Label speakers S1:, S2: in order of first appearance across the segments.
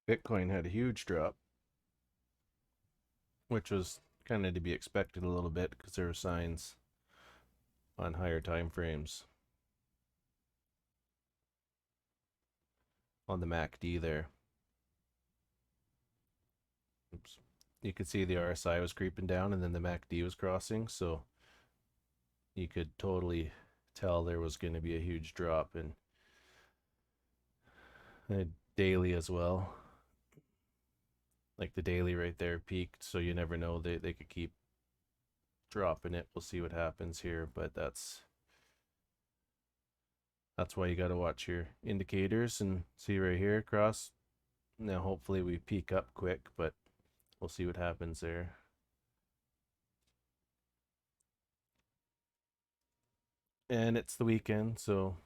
S1: Bitcoin had a huge drop, which was kind of to be expected a little bit because there were signs on higher time frames on the MACD there. Oops. You could see the RSI was creeping down and then the MACD was crossing, so you could totally tell there was going to be a huge drop in daily as well. Like the daily right there peaked, so you never know, they could keep dropping it. We'll see what happens here, but that's why you got to watch your indicators and see right here across. Now hopefully we peak up quick, but we'll see what happens there. And it's the weekend, so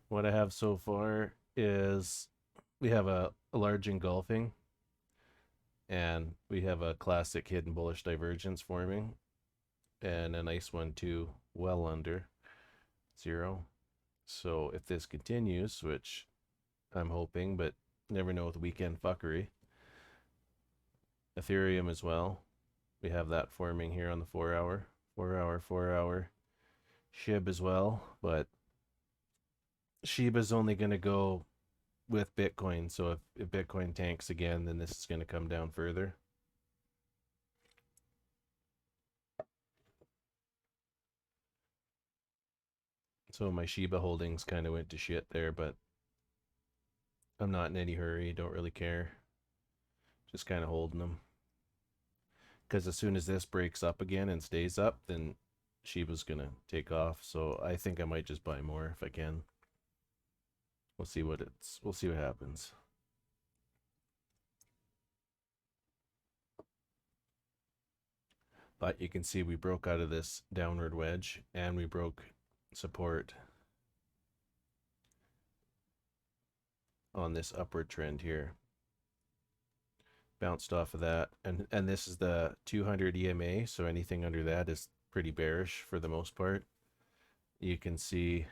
S1: what I have so far is we have a large engulfing and we have a classic hidden bullish divergence forming and a nice one too, well under zero. So if this continues, which I'm hoping, but never know with weekend fuckery, Ethereum as well. We have that forming here on the 4 hour, 4 hour SHIB as well, but Shiba's only going to go with Bitcoin. So if Bitcoin tanks again, then this is going to come down further. So my Shiba holdings kind of went to shit there, but I'm not in any hurry. Don't really care. Just kind of holding them. Because as soon as this breaks up again and stays up, then Shiba's going to take off. So I think I might just buy more if I can. We'll see what happens. But you can see we broke out of this downward wedge and we broke support on this upward trend here. Bounced off of that, and this is the 200 EMA, so anything under that is pretty bearish for the most part. You can see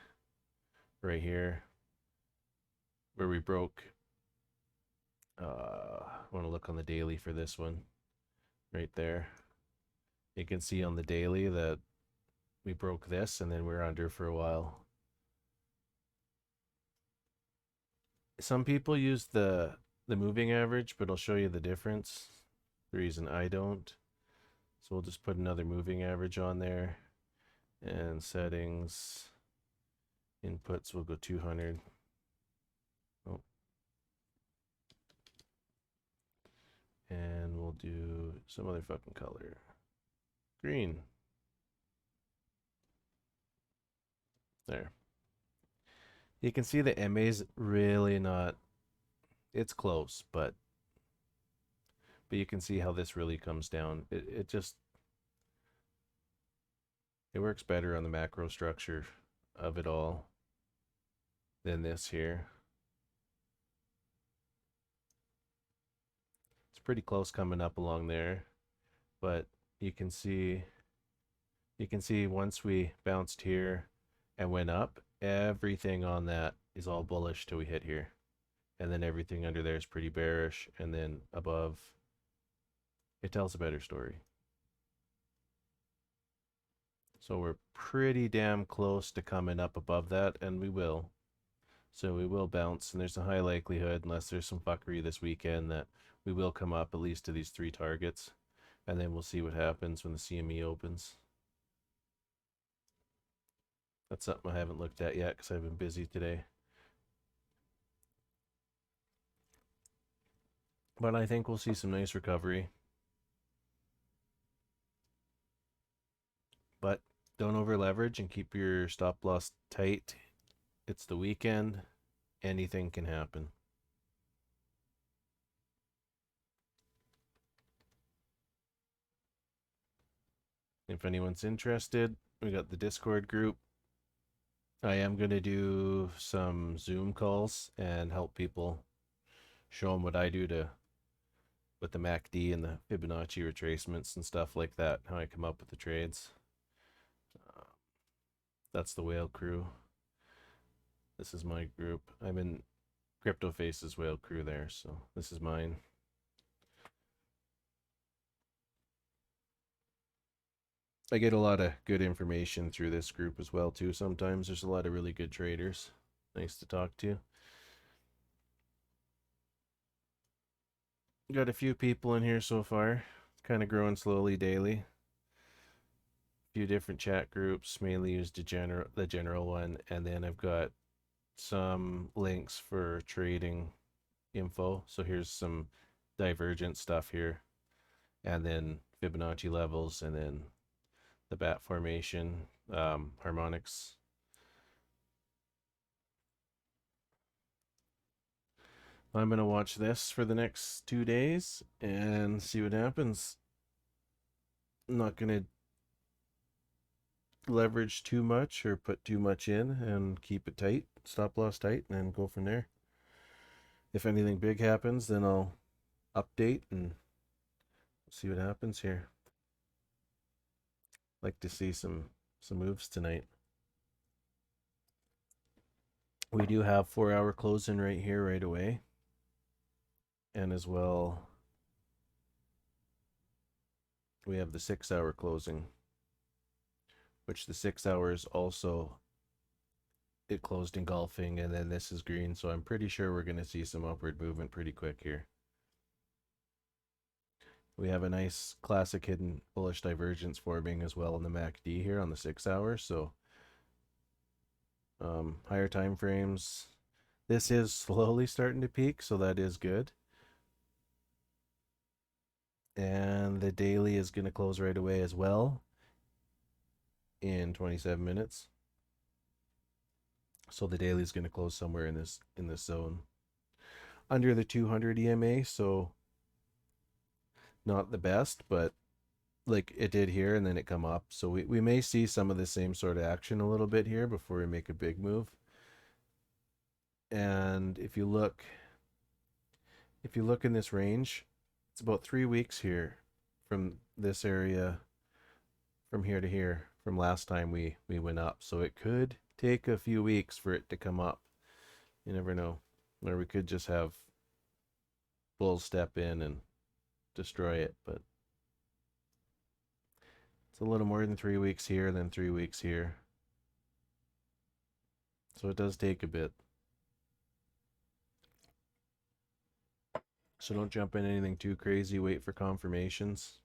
S1: right here where we broke. I want to look on the daily for this one right there. You can see on the daily that we broke this and then we're under for a while. Some people use the moving average, but I'll show you the difference. The reason I don't. So we'll just put another moving average on there, and settings, inputs, we'll go 200. Oh. And we'll do some other fucking color. Green. There. You can see the MA's really not, it's close, but you can see how this really comes down. It just, it works better on the macro structure of it all than this here. It's pretty close coming up along there, but you can see once we bounced here and went up, everything on that is all bullish till we hit here. And then everything under there is pretty bearish, and then above it tells a better story. So we're pretty damn close to coming up above that, and we will. So we will bounce, and there's a high likelihood, unless there's some fuckery this weekend, that we will come up at least to these 3 targets. And then we'll see what happens when the CME opens. That's something I haven't looked at yet because I've been busy today. But I think we'll see some nice recovery. But don't over leverage and keep your stop loss tight. It's the weekend. Anything can happen. If anyone's interested, we got the Discord group. I am going to do some Zoom calls and help people, show them what I do to with the MACD and the Fibonacci retracements and stuff like that, how I come up with the trades. That's the Whale Crew. This is my group. I'm in Crypto Faces Whale Crew there. So this is mine. I get a lot of good information through this group as well too. Sometimes there's a lot of really good traders. Nice to talk to. Got a few people in here so far. Kind of growing slowly daily. Few different chat groups, mainly use the general one, and then I've got some links for trading info. So here's some divergent stuff here, and then Fibonacci levels, and then the bat formation, harmonics. I'm gonna watch this for the next 2 days and see what happens. I'm not gonna leverage too much or put too much in, and keep it tight, stop loss tight, and go from there. If anything big happens, then I'll update and see what happens here. Like to see some moves tonight. We do have 4-hour closing right here right away, and as well we have the 6-hour closing, which the 6 hours also, it closed engulfing, and then this is green, so I'm pretty sure we're going to see some upward movement pretty quick here. We have a nice classic hidden bullish divergence forming as well in the MACD here on the 6 hour. So higher time frames, this is slowly starting to peak, so that is good. And the daily is going to close right away as well in 27 minutes. So the daily is going to close somewhere in this zone under the 200 EMA, so not the best, but like it did here, and then it come up. So we may see some of the same sort of action a little bit here before we make a big move. And if you look in this range, it's about 3 weeks here from this area, from here to here, from last time we went up. So it could take a few weeks for it to come up. You never know. Or we could just have bulls step in and destroy it, but it's a little more than 3 weeks here, then 3 weeks here. So it does take a bit. So don't jump in anything too crazy. Wait for confirmations,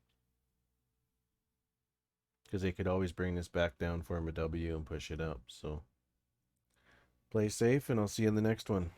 S1: because they could always bring this back down, form a W, and push it up. So play safe, and I'll see you in the next one.